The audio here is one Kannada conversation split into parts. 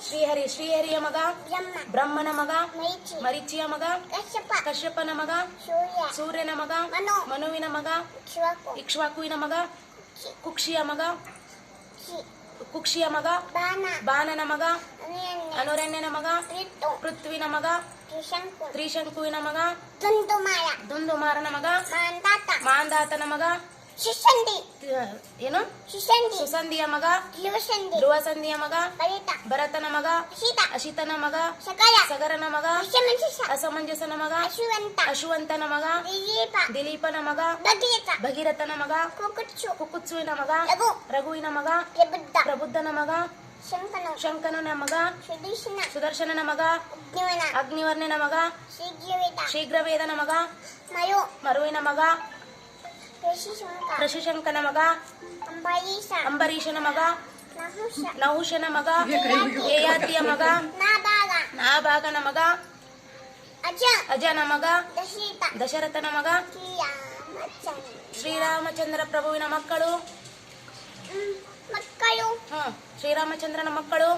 ಶ್ರೀಹರಿಯ ಮಗ ಬ್ರಹ್ಮನ ಮಗ ಮರೀಚಿಯ ಮಗ ಕಶ್ಯಪನ ಮಗ ಸೂರ್ಯನ ಮಗ ಮನುವಿನ ಮಗ ಇಕ್ಷ್ವಾಕುವಿನ ಮಗ ಕುಕ್ಷಿಯ ಮಗ ಬಾಣನ ಮಗ ಅನುರಣ್ಯನ ಮಗ ಪೃಥ್ವಿನ ಮಗ ತ್ರಿಶಂಕುವಿನ ಮಗ ದುಂದುಮಾರನ ಮಗ ಮಾಂದಾತನ ಮಗ ಏನು ಸುಸಂಧಿಯ ಮಗ ಧ್ರುವಸಂಧಿಯ ಮಗ ಭರತನ ಮಗ ಅಶಿತನ ಮಗ ಸಗರನ ಮಗ ಅಸಮಂಜಸನ ಮಗ ಅಶುವಂತನ ಮಗ ದಿಲೀಪನ ಮಗ ಭಗೀರಥನ ಮಗ ಕುಕುತ್ಸುವಿನ ಮಗ ರಘುವಿನ ಮಗ ಪ್ರಬುದ್ಧನ ಮಗ ಶಂಕನನ ಮಗ ಸುದರ್ಶನನ ಮಗ ಅಗ್ನಿವರ್ಣನ ಮಗ ಶೀಘ್ರವೇದನ ಮಗ ಮರುವಿನ ಮಗ ಋಷಿಶಂಕನ ಮಗ ಅಂಬರೀಷನ ಮಗ ನಹುಷನ ಮಗ ಯಯಾತಿಯ ಮಗ ನಾಭಾಗನ ಮಗ ಅಜನ ಮಗ ದಶರಥನ ಮಗ ಶ್ರೀರಾಮಚಂದ್ರ ಪ್ರಭುವಿನ ಮಕ್ಕಳು ಶ್ರೀರಾಮಚಂದ್ರನ ಮಕ್ಕಳು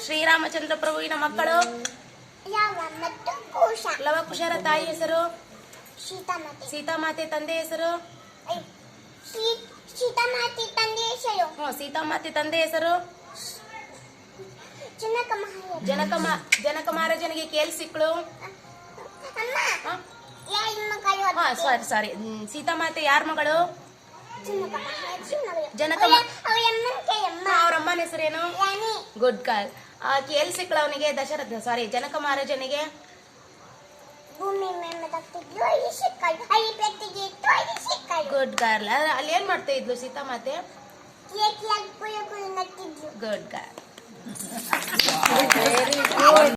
ಶ್ರೀರಾಮಚಂದ್ರ ಪ್ರಭುವಿನ ಮಕ್ಕಳು ಲವಕುಶರ ತಾಯಿ ಹೆಸರು ಸೀತಾಮಾತೆ ತಂದೆ ಹೆಸರು ಸೀತಾಮಾತೆ ತಂದೆ ಹೆಸರು ಜನಕ ಮಹಾರಾಜನಿಗೆ ಕೇಳಿಸಿಕ್ಳು ಸಾರಿ ಸೀತಾಮಾತೆ ಯಾರ ಮಗಳು ಅವ್ರ ಅಮ್ಮನ ಹೆಸರೇನು ಗುಡ್ ಗರ್ಲ್ ಕೇಳಿಸಿಕ್ಳು ಅವನಿಗೆ ಜನಕ ಮಹಾರಾಜನಿಗೆ ಗುಡ್ ಗರ್ಲ್ ಅಲ್ಲಿ ಏನ್ ಮಾಡ್ತಾ ಇದ್ಲು ಸೀತಾಮಾತೆ ಗುಡ್ ಗರ್ಲ್ ವೆರಿ